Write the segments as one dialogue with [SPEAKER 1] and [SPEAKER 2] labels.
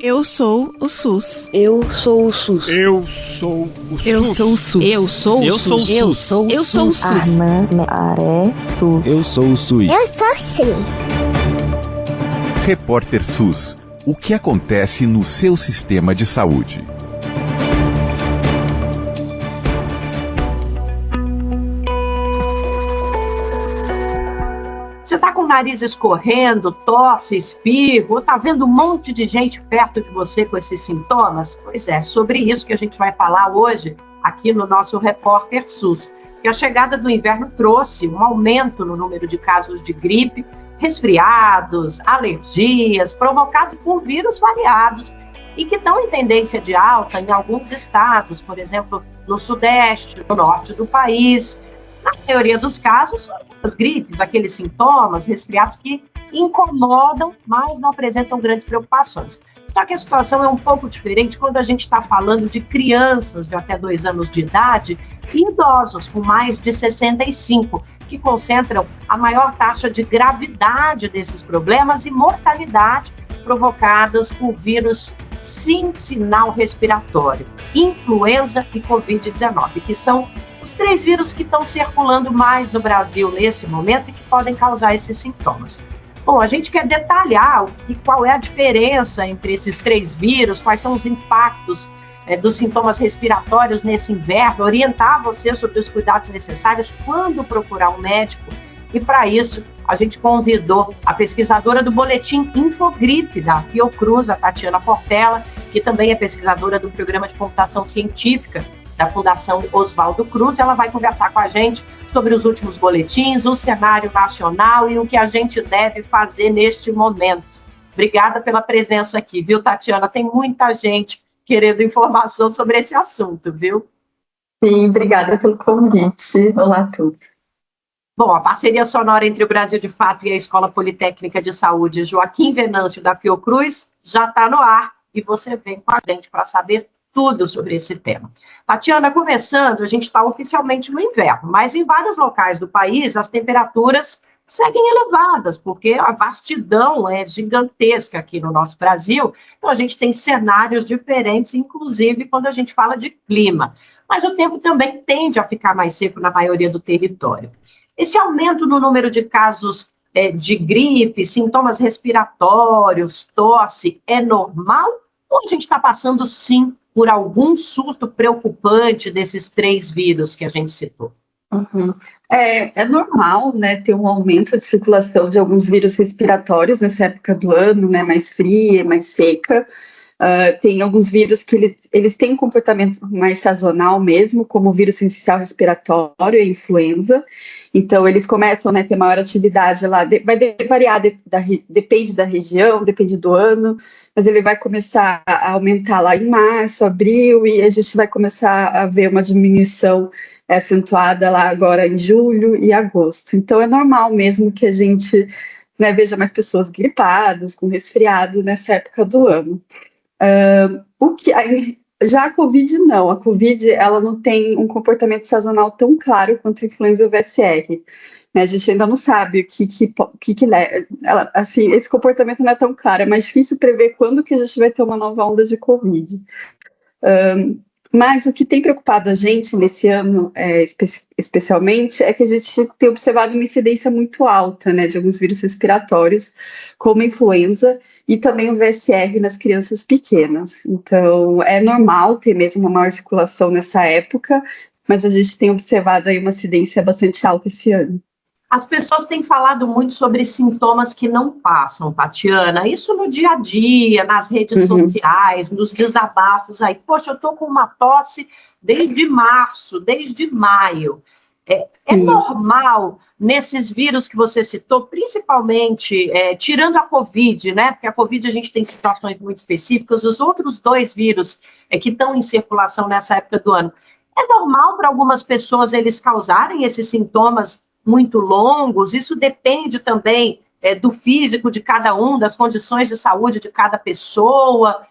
[SPEAKER 1] Eu sou o SUS.
[SPEAKER 2] Eu sou o SUS.
[SPEAKER 3] Eu sou o SUS.
[SPEAKER 1] Eu sou o SUS.
[SPEAKER 4] Eu sou o SUS.
[SPEAKER 1] Eu sou o SUS.
[SPEAKER 2] Armã, Aré, SUS.
[SPEAKER 5] Eu sou o SUS.
[SPEAKER 6] Eu sou SUS.
[SPEAKER 7] Repórter SUS. O que acontece no seu sistema de saúde?
[SPEAKER 8] Você está com o nariz escorrendo, tosse, espirro, ou está vendo um monte de gente perto de você com esses sintomas? Pois é, sobre isso que a gente vai falar hoje aqui no nosso Repórter SUS. Que a chegada do inverno trouxe um aumento no número de casos de gripe, resfriados, alergias, provocados por vírus variados e que estão em tendência de alta em alguns estados, por exemplo, no sudeste, no norte do país. Na maioria dos casos, são as gripes, aqueles sintomas, resfriados que incomodam, mas não apresentam grandes preocupações. Só que a situação é um pouco diferente quando a gente está falando de crianças de até 2 anos de idade e idosos com mais de 65, que concentram a maior taxa de gravidade desses problemas e mortalidade provocadas por vírus sinal respiratório, influenza e Covid-19, que são os 3 vírus que estão circulando mais no Brasil nesse momento e que podem causar esses sintomas. Bom, a gente quer detalhar qual é a diferença entre esses 3 vírus, quais são os impactos dos sintomas respiratórios nesse inverno, orientar você sobre os cuidados necessários quando procurar um médico. E para isso, a gente convidou a pesquisadora do boletim Infogripe da Fiocruz, a Tatiana Portela, que também é pesquisadora do programa de computação científica da Fundação Oswaldo Cruz. Ela vai conversar com a gente sobre os últimos boletins, o cenário nacional e o que a gente deve fazer neste momento. Obrigada pela presença aqui, viu, Tatiana? Tem muita gente querendo informação sobre esse assunto, viu?
[SPEAKER 9] Sim, obrigada pelo convite. Olá a todos.
[SPEAKER 8] Bom, a parceria sonora entre o Brasil de Fato e a Escola Politécnica de Saúde Joaquim Venâncio da Fiocruz já está no ar e você vem com a gente para saber tudo sobre esse tema. Tatiana, começando, a gente está oficialmente no inverno, mas em vários locais do país as temperaturas seguem elevadas, porque a vastidão é gigantesca aqui no nosso Brasil, então a gente tem cenários diferentes, inclusive quando a gente fala de clima. Mas o tempo também tende a ficar mais seco na maioria do território. Esse aumento no número de casos de gripe, sintomas respiratórios, tosse, é normal? Ou a gente está passando, sim, por algum surto preocupante desses 3 vírus que a gente citou?
[SPEAKER 9] Uhum. É normal, né, ter um aumento de circulação de alguns vírus respiratórios nessa época do ano, né, mais fria, mais seca. Tem alguns vírus que eles têm um comportamento mais sazonal mesmo, como o vírus sensicial respiratório e a influenza. Então, eles começam, né, a ter maior atividade lá, vai variar, depende da região, depende do ano, mas ele vai começar a aumentar lá em março, abril, e a gente vai começar a ver uma diminuição acentuada lá agora em julho e agosto. Então, é normal mesmo que a gente, né, veja mais pessoas gripadas, com resfriado nessa época do ano. Já a Covid não, a Covid ela não tem um comportamento sazonal tão claro quanto a influenza VSR, né? A gente ainda não sabe o que ela, assim, esse comportamento não é tão claro, é mais difícil prever quando que a gente vai ter uma nova onda de Covid. Mas o que tem preocupado a gente nesse ano, especialmente, é que a gente tem observado uma incidência muito alta, né, de alguns vírus respiratórios, como a influenza e também o VSR nas crianças pequenas. Então, é normal ter mesmo uma maior circulação nessa época, mas a gente tem observado aí uma incidência bastante alta esse ano.
[SPEAKER 8] As pessoas têm falado muito sobre sintomas que não passam, Tatiana. Isso no dia a dia, nas redes sociais, nos desabafos aí. Poxa, eu estou com uma tosse desde março, desde maio. É normal nesses vírus que você citou, principalmente tirando a Covid, né? Porque a Covid a gente tem situações muito específicas. Os outros 2 vírus que estão em circulação nessa época do ano. É normal para algumas pessoas eles causarem esses sintomas muito longos? Isso depende também do físico de cada um, das condições de saúde de cada pessoa.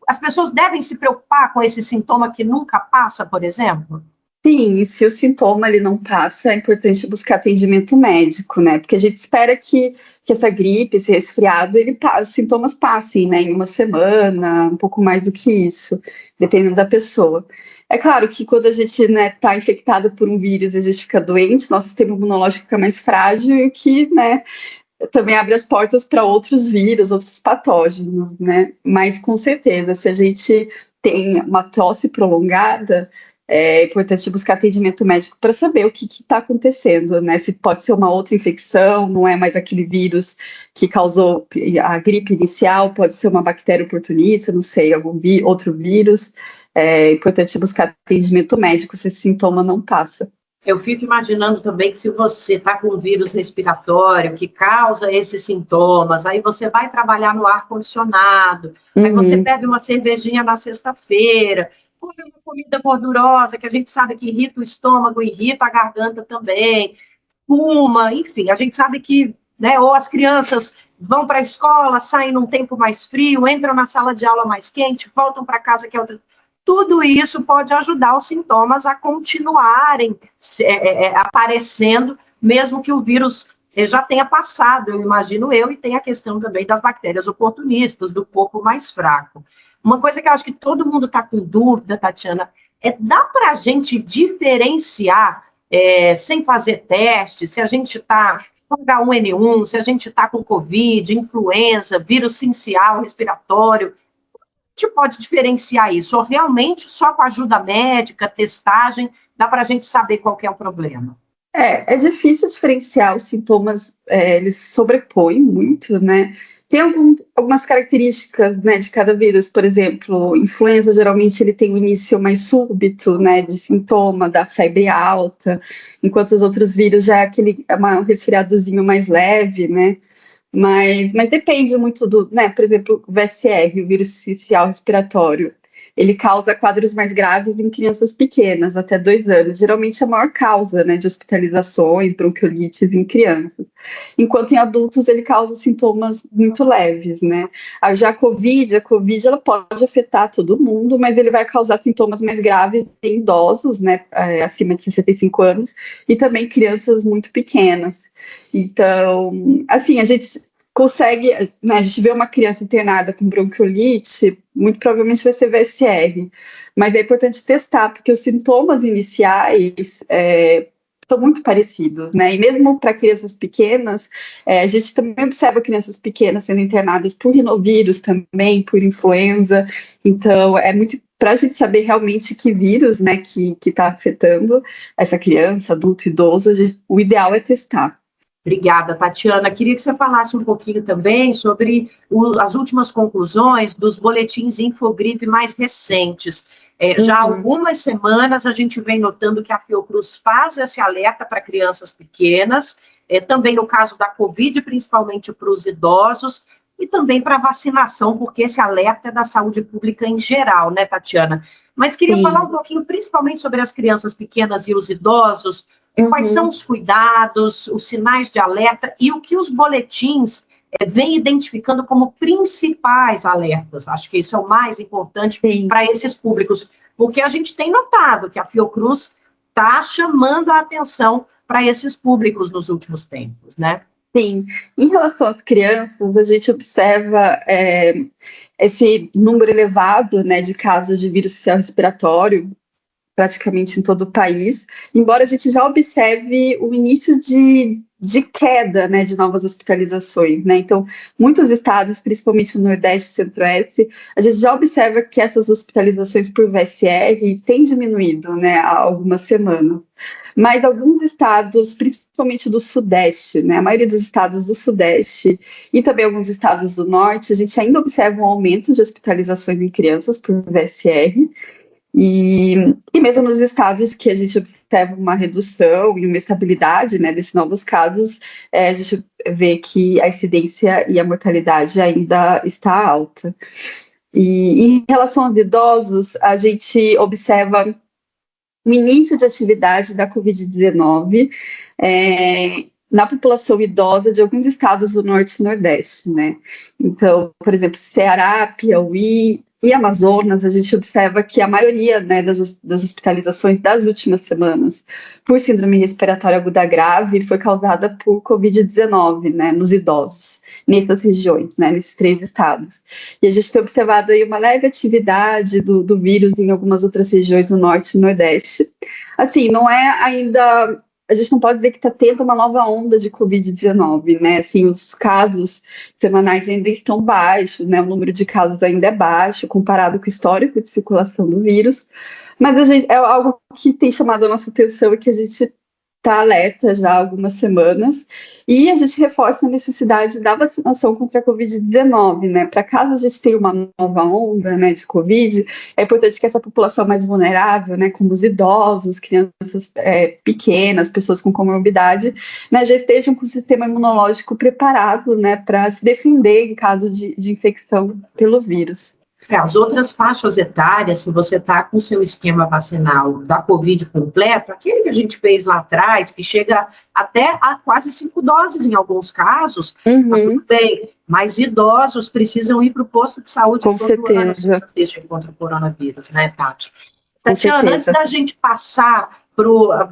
[SPEAKER 8] As pessoas devem se preocupar com esse sintoma que nunca passa, por exemplo?
[SPEAKER 9] Sim, e se o sintoma ele não passa, é importante buscar atendimento médico, né? Porque a gente espera que essa gripe, esse resfriado, os sintomas passem, né? Em uma semana, um pouco mais do que isso, dependendo da pessoa. É claro que quando a gente, né, tá infectado por um vírus e a gente fica doente, nosso sistema imunológico fica mais frágil e o que, né, também abre as portas para outros vírus, outros patógenos, né? Mas com certeza, se a gente tem uma tosse prolongada, é importante buscar atendimento médico para saber o que está acontecendo, né? Se pode ser uma outra infecção, não é mais aquele vírus que causou a gripe inicial, pode ser uma bactéria oportunista, não sei, algum outro vírus. É importante buscar atendimento médico se esse sintoma não passa.
[SPEAKER 8] Eu fico imaginando também que se você está com um vírus respiratório que causa esses sintomas, aí você vai trabalhar no ar-condicionado, aí você bebe uma cervejinha na sexta-feira, come uma comida gordurosa, que a gente sabe que irrita o estômago, irrita a garganta também, fuma, enfim, a gente sabe que, né, ou as crianças vão para a escola, saem num tempo mais frio, entram na sala de aula mais quente, voltam para casa que é outra... Tudo isso pode ajudar os sintomas a continuarem aparecendo, mesmo que o vírus já tenha passado, eu imagino e tem a questão também das bactérias oportunistas, do corpo mais fraco. Uma coisa que eu acho que todo mundo está com dúvida, Tatiana, dá para a gente diferenciar, sem fazer teste, se a gente está com H1N1, se a gente está com Covid, influenza, vírus sincial, respiratório, a gente pode diferenciar isso? Ou realmente só com ajuda médica, testagem, dá para a gente saber qual que é o problema?
[SPEAKER 9] É difícil diferenciar os sintomas, eles se sobrepõem muito, né? Tem algumas características, né, de cada vírus, por exemplo, influenza geralmente ele tem um início mais súbito, né, de sintoma, da febre alta, enquanto os outros vírus já é um resfriadozinho mais leve, né? Mas depende muito né, por exemplo, o VSR, o vírus sincicial respiratório, ele causa quadros mais graves em crianças pequenas, até 2 anos. Geralmente é a maior causa, né, de hospitalizações, bronquiolites em crianças. Enquanto em adultos ele causa sintomas muito leves, né. Já a COVID ela pode afetar todo mundo, mas ele vai causar sintomas mais graves em idosos, né, acima de 65 anos, e também crianças muito pequenas. Então, assim, a gente consegue, né, a gente vê uma criança internada com bronquiolite, muito provavelmente vai ser VSR, mas é importante testar, porque os sintomas iniciais são muito parecidos, né, e mesmo para crianças pequenas, a gente também observa crianças pequenas sendo internadas por rinovírus também, por influenza, então é muito para a gente saber realmente que vírus, né, que está afetando essa criança, adulto, idoso, o ideal é testar.
[SPEAKER 8] Obrigada, Tatiana. Queria que você falasse um pouquinho também sobre as últimas conclusões dos boletins Infogripe mais recentes. Já há algumas semanas a gente vem notando que a Fiocruz faz esse alerta para crianças pequenas, também no caso da Covid, principalmente para os idosos, e também para vacinação, porque esse alerta é da saúde pública em geral, né, Tatiana? Mas queria falar um pouquinho, principalmente sobre as crianças pequenas e os idosos, quais são os cuidados, os sinais de alerta e o que os boletins vêm identificando como principais alertas. Acho que isso é o mais importante para esses públicos, porque a gente tem notado que a Fiocruz está chamando a atenção para esses públicos nos últimos tempos, né?
[SPEAKER 9] Sim, em relação às crianças, a gente observa esse número elevado, né, de casos de vírus sincicial respiratório, praticamente em todo o país, embora a gente já observe o início de queda, né, de novas hospitalizações, né, então muitos estados, principalmente no Nordeste e Centro-Oeste, a gente já observa que essas hospitalizações por VSR têm diminuído, né, há algumas semanas, mas alguns estados, principalmente do Sudeste, né, a maioria dos estados do Sudeste e também alguns estados do Norte, a gente ainda observa um aumento de hospitalizações em crianças por VSR, e mesmo nos estados que a gente observa uma redução e uma estabilidade, né, desses novos casos, a gente vê que a incidência e a mortalidade ainda está alta. E em relação aos idosos, a gente observa o início de atividade da Covid-19 na população idosa de alguns estados do Norte e Nordeste, né? Então, por exemplo, Ceará, Piauí, e Amazonas, a gente observa que a maioria, né, das hospitalizações das últimas semanas por síndrome respiratória aguda grave foi causada por Covid-19, né, nos idosos, nessas regiões, né, nesses 3 estados. E a gente tem observado aí uma leve atividade do vírus em algumas outras regiões do norte e nordeste. Assim, não é ainda... A gente não pode dizer que está tendo uma nova onda de Covid-19, né? Assim, os casos semanais ainda estão baixos, né? O número de casos ainda é baixo comparado com o histórico de circulação do vírus, mas é algo que tem chamado a nossa atenção e que a gente está alerta já há algumas semanas, e a gente reforça a necessidade da vacinação contra a Covid-19, né? Para caso a gente tenha uma nova onda, né, de Covid, é importante que essa população mais vulnerável, né, como os idosos, crianças pequenas, pessoas com comorbidade, né, já estejam com o sistema imunológico preparado, né, para se defender em caso de infecção pelo vírus.
[SPEAKER 8] As outras faixas etárias, se você está com o seu esquema vacinal da Covid completo, aquele que a gente fez lá atrás, que chega até a quase 5 doses em alguns casos, tá tudo bem, mas idosos precisam ir para o posto de saúde
[SPEAKER 9] com certeza
[SPEAKER 8] contra o coronavírus, né, Tati? Tatiana, antes da gente passar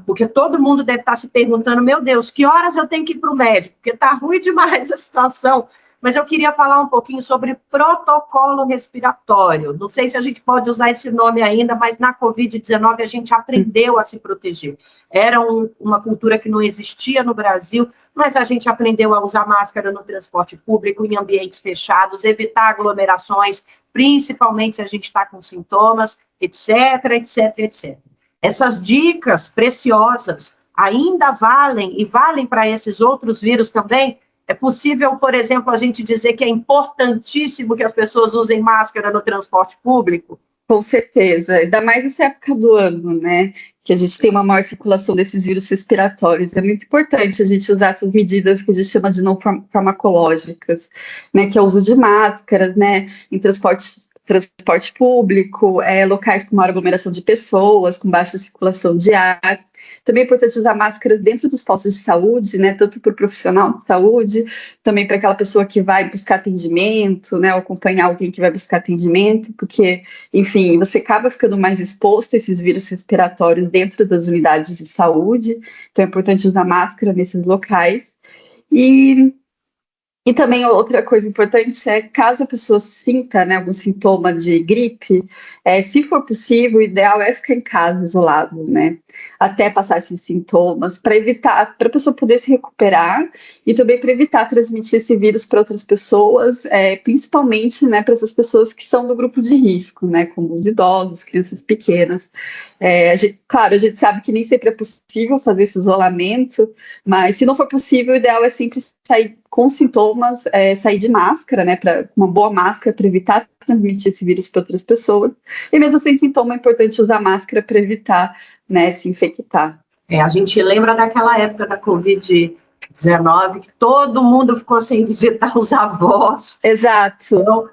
[SPEAKER 8] porque todo mundo deve estar se perguntando, meu Deus, que horas eu tenho que ir para o médico? Porque está ruim demais a situação. Mas eu queria falar um pouquinho sobre protocolo respiratório. Não sei se a gente pode usar esse nome ainda, mas na Covid-19 a gente aprendeu a se proteger. Era uma cultura que não existia no Brasil, mas a gente aprendeu a usar máscara no transporte público, em ambientes fechados, evitar aglomerações, principalmente se a gente está com sintomas, etc, etc, etc. Essas dicas preciosas ainda valem, e valem para esses outros vírus também. É possível, por exemplo, a gente dizer que é importantíssimo que as pessoas usem máscara no transporte público?
[SPEAKER 9] Com certeza, ainda mais nessa época do ano, né, que a gente tem uma maior circulação desses vírus respiratórios. É muito importante a gente usar essas medidas que a gente chama de não farmacológicas, né, que é o uso de máscaras, né, em transporte público, locais com maior aglomeração de pessoas, com baixa circulação de ar. Também é importante usar máscaras dentro dos postos de saúde, né, tanto para o profissional de saúde, também para aquela pessoa que vai buscar atendimento, né, ou acompanhar alguém que vai buscar atendimento, porque, enfim, você acaba ficando mais exposto a esses vírus respiratórios dentro das unidades de saúde, então é importante usar máscara nesses locais. E também outra coisa importante é, caso a pessoa sinta, né, algum sintoma de gripe, se for possível, o ideal é ficar em casa isolado, né, até passar esses sintomas, para a pessoa poder se recuperar e também para evitar transmitir esse vírus para outras pessoas, principalmente, né, para essas pessoas que são do grupo de risco, né, como os idosos, crianças pequenas. Claro, a gente sabe que nem sempre é possível fazer esse isolamento, mas se não for possível, o ideal é sempre sair com sintomas, sair de máscara, né, uma boa máscara para evitar transmitir esse vírus para outras pessoas, e mesmo sem sintoma é importante usar máscara para evitar, né, se infectar.
[SPEAKER 8] A gente lembra daquela época da Covid-19, que todo mundo ficou sem visitar os avós.
[SPEAKER 9] Exato.
[SPEAKER 8] Então,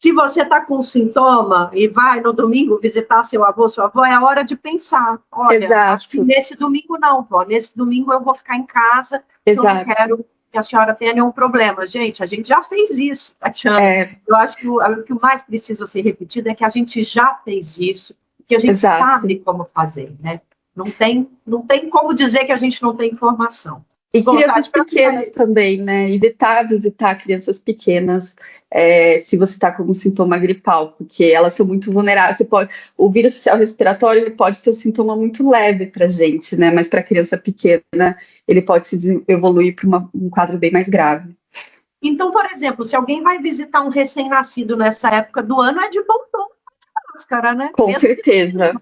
[SPEAKER 8] se você está com sintoma e vai no domingo visitar seu avô, sua avó, é a hora de pensar. Olha,
[SPEAKER 9] exato,
[SPEAKER 8] acho que nesse domingo não, vó. Nesse domingo eu vou ficar em casa,
[SPEAKER 9] exato,
[SPEAKER 8] eu não quero que a senhora tenha nenhum problema. Gente, a gente já fez isso, Tatiana. Eu acho que o que mais precisa ser repetido é que a gente já fez isso, que a gente
[SPEAKER 9] exato,
[SPEAKER 8] sabe como fazer, né? Não tem como dizer que a gente não tem informação.
[SPEAKER 9] E crianças pequenas também, né? Evitar visitar crianças pequenas se você está com algum sintoma gripal, porque elas são muito vulneráveis. O vírus respiratório ele pode ter um sintoma muito leve para a gente, né? Mas para a criança pequena, ele pode se evoluir para um quadro bem mais grave.
[SPEAKER 8] Então, por exemplo, se alguém vai visitar um recém-nascido nessa época do ano, é de bom tom de máscara, né?
[SPEAKER 9] Com certeza.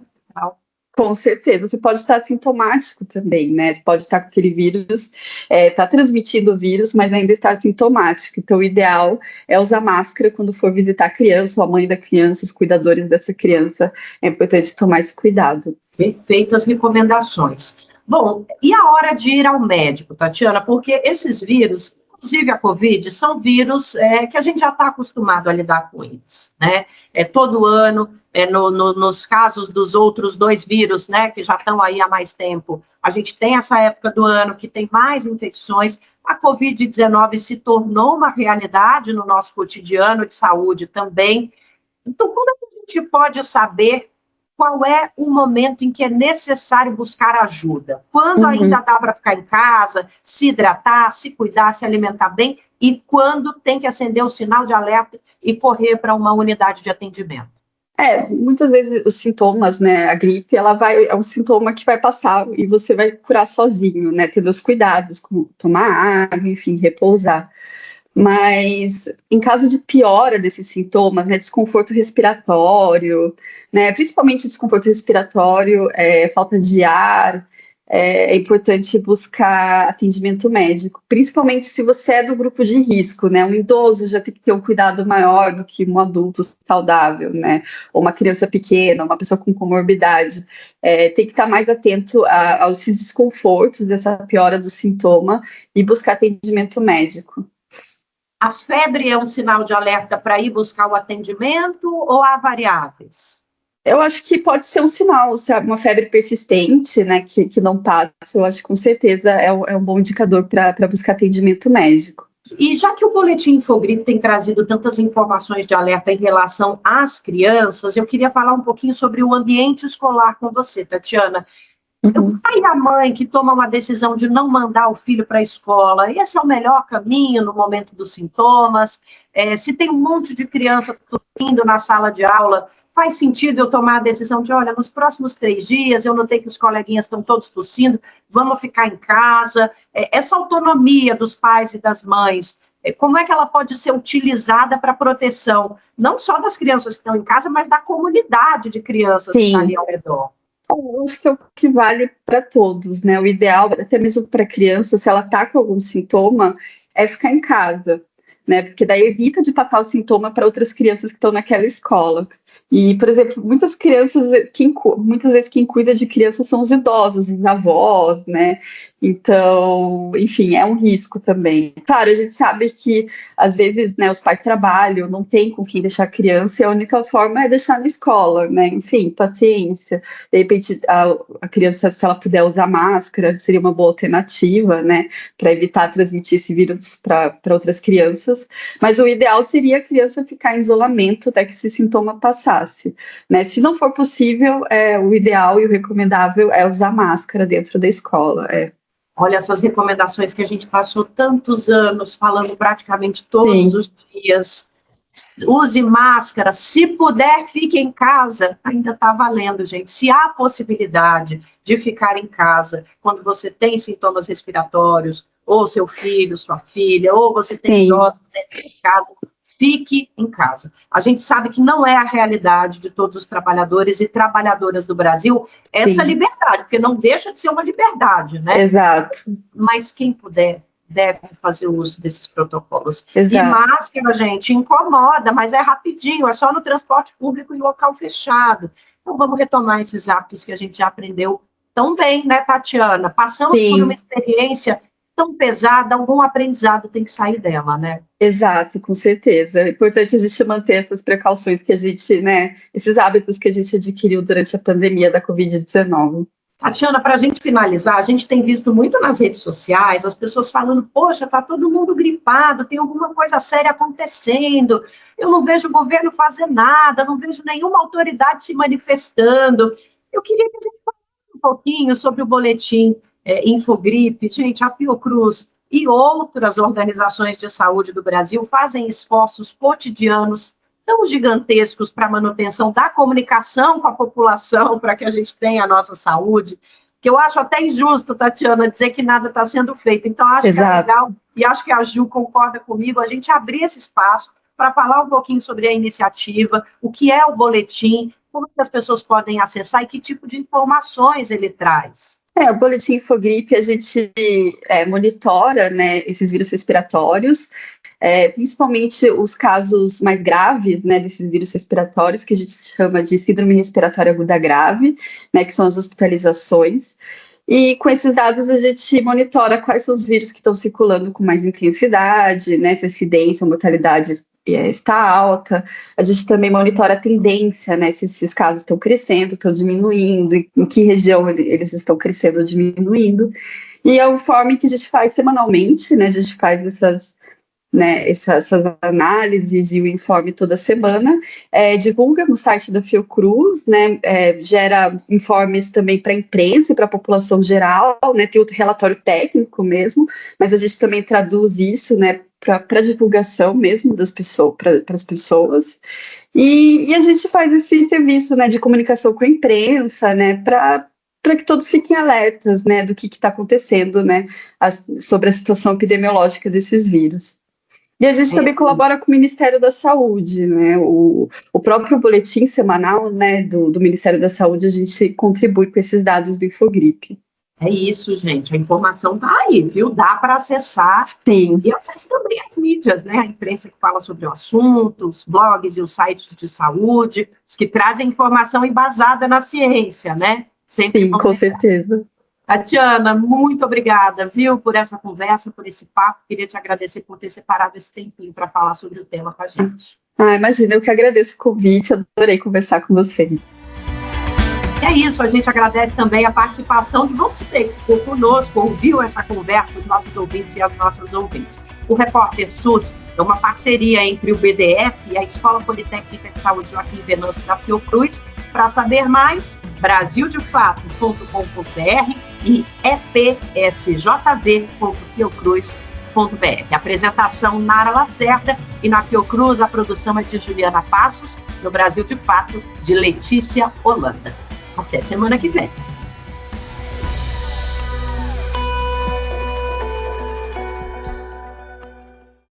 [SPEAKER 9] Com certeza, você pode estar sintomático também, né? Você pode estar com aquele vírus, está transmitindo o vírus, mas ainda está sintomático. Então, o ideal é usar máscara quando for visitar a criança, ou a mãe da criança, os cuidadores dessa criança. É importante tomar esse cuidado.
[SPEAKER 8] Perfeitas recomendações. Bom, e a hora de ir ao médico, Tatiana? Porque esses vírus, inclusive a Covid, são vírus que a gente já está acostumado a lidar com eles, né? Todo ano, nos casos dos outros 2 vírus, né, que já estão aí há mais tempo, a gente tem essa época do ano que tem mais infecções. A Covid-19 se tornou uma realidade no nosso cotidiano de saúde também. Então, como é que a gente pode saber qual é o momento em que é necessário buscar ajuda? Quando ainda dá para ficar em casa, se hidratar, se cuidar, se alimentar bem, e quando tem que acender o sinal de alerta e correr para uma unidade de atendimento?
[SPEAKER 9] Muitas vezes os sintomas, né, a gripe, é um sintoma que vai passar e você vai curar sozinho, né, tendo os cuidados, como tomar água, enfim, repousar. Mas em caso de piora desses sintomas, né, desconforto respiratório, né, principalmente desconforto respiratório, falta de ar, é importante buscar atendimento médico, principalmente se você é do grupo de risco, né, um idoso já tem que ter um cuidado maior do que um adulto saudável, né, ou uma criança pequena, uma pessoa com comorbidade, tem que estar mais atento aos desconfortos dessa piora do sintoma e buscar atendimento médico.
[SPEAKER 8] A febre é um sinal de alerta para ir buscar o atendimento ou há variáveis?
[SPEAKER 9] Eu acho que pode ser um sinal, sabe, uma febre persistente, né, que não passa. Eu acho que com certeza é um bom indicador para buscar atendimento médico.
[SPEAKER 8] E já que o Boletim Infogripe tem trazido tantas informações de alerta em relação às crianças, eu queria falar um pouquinho sobre o ambiente escolar com você, Tatiana. O pai e a mãe que tomam uma decisão de não mandar o filho para a escola, esse é o melhor caminho no momento dos sintomas? Se tem um monte de criança tossindo na sala de aula, faz sentido eu tomar a decisão de, olha, nos próximos 3 dias eu notei que os coleguinhas estão todos tossindo, vamos ficar em casa? Essa autonomia dos pais e das mães, como é que ela pode ser utilizada para proteção, não só das crianças que estão em casa, mas da comunidade de crianças que está ali ao redor?
[SPEAKER 9] Eu acho que é o que vale para todos, né? O ideal, até mesmo para a criança, se ela está com algum sintoma, é ficar em casa, né? Porque daí evita de passar o sintoma para outras crianças que estão naquela escola. E, por exemplo, muitas vezes quem cuida de crianças são os idosos, os avós, né? Então, enfim, é um risco também. Claro, a gente sabe que, às vezes, né, os pais trabalham, não tem com quem deixar a criança, e a única forma é deixar na escola, né? Enfim, paciência. De repente, a criança, se ela puder usar máscara, seria uma boa alternativa, né? Para evitar transmitir esse vírus para outras crianças. Mas o ideal seria a criança ficar em isolamento até que esse sintoma passasse, né? Se não for possível, o ideal e o recomendável é usar máscara dentro da escola.
[SPEAKER 8] Olha, essas recomendações que a gente passou tantos anos falando praticamente todos os dias. Use máscara, se puder, fique em casa. Ainda está valendo, gente. Se há possibilidade de ficar em casa quando você tem sintomas respiratórios, ou seu filho, sua filha, ou você tem idosos dentro de casa, fique em casa. A gente sabe que não é a realidade de todos os trabalhadores e trabalhadoras do Brasil essa liberdade, porque não deixa de ser uma liberdade, né?
[SPEAKER 9] Exato.
[SPEAKER 8] Mas quem puder, deve fazer uso desses protocolos.
[SPEAKER 9] Exato.
[SPEAKER 8] E máscara, gente, incomoda, mas é rapidinho, é só no transporte público em local fechado. Então vamos retomar esses hábitos que a gente já aprendeu tão bem, né, Tatiana? Passamos por uma experiência tão pesada, algum aprendizado tem que sair dela, né?
[SPEAKER 9] Exato, com certeza. É importante a gente manter essas precauções que a gente, né, esses hábitos que a gente adquiriu durante a pandemia da Covid-19.
[SPEAKER 8] Tatiana, para a gente finalizar, a gente tem visto muito nas redes sociais as pessoas falando, poxa, está todo mundo gripado, tem alguma coisa séria acontecendo, eu não vejo o governo fazer nada, não vejo nenhuma autoridade se manifestando. Eu queria que a gente falasse um pouquinho sobre o boletim Infogripe. Gente, a Fiocruz e outras organizações de saúde do Brasil fazem esforços cotidianos tão gigantescos para a manutenção da comunicação com a população, para que a gente tenha a nossa saúde, que eu acho até injusto, Tatiana, dizer que nada está sendo feito. Então, acho que é legal, e acho que a Ju concorda comigo, a gente abrir esse espaço para falar um pouquinho sobre a iniciativa, o que é o boletim, como que as pessoas podem acessar e que tipo de informações ele traz.
[SPEAKER 9] O boletim Infogripe, a gente monitora, né, esses vírus respiratórios, principalmente os casos mais graves, né, desses vírus respiratórios, que a gente chama de síndrome respiratória aguda grave, né, que são as hospitalizações. E com esses dados a gente monitora quais são os vírus que estão circulando com mais intensidade, né, se a incidência, a mortalidade está alta. A gente também monitora a tendência, né, se esses casos estão crescendo, estão diminuindo, em que região eles estão crescendo ou diminuindo. E é o informe que a gente faz semanalmente, né, a gente faz né, essas análises e o informe toda semana, divulga no site da Fiocruz, né, gera informes também para a imprensa e para a população geral, né, tem outro relatório técnico mesmo, mas a gente também traduz isso, né, para divulgação mesmo das pessoas, para as pessoas, e a gente faz esse serviço, né, de comunicação com a imprensa, né, para que todos fiquem alertas, né, do que está acontecendo, né, sobre a situação epidemiológica desses vírus. E a gente também colabora com o Ministério da Saúde, né? O próprio boletim semanal, né, do Ministério da Saúde, a gente contribui com esses dados do Infogripe.
[SPEAKER 8] É isso, gente. A informação está aí, viu? Dá para acessar.
[SPEAKER 9] Sim.
[SPEAKER 8] E acesse também as mídias, né? A imprensa que fala sobre o assunto, os blogs e os sites de saúde, os que trazem informação embasada na ciência, né? Sempre.
[SPEAKER 9] Sim, com certeza.
[SPEAKER 8] Tatiana, muito obrigada, viu, por essa conversa, por esse papo. Queria te agradecer por ter separado esse tempinho para falar sobre o tema com a gente.
[SPEAKER 9] Imagina, eu que agradeço o convite, adorei conversar com você.
[SPEAKER 8] É isso, a gente agradece também a participação de você que ficou conosco, ouviu essa conversa, os nossos ouvintes e as nossas ouvintes. O Repórter SUS é uma parceria entre o BDF e a Escola Politécnica de Saúde Joaquim Venâncio da Fiocruz. Para saber mais, brasildefato.com.br e epsjv.fiocruz.br. Apresentação Nara Lacerda e na Fiocruz a produção é de Juliana Passos, no Brasil de Fato, de Letícia Holanda. Até semana que vem.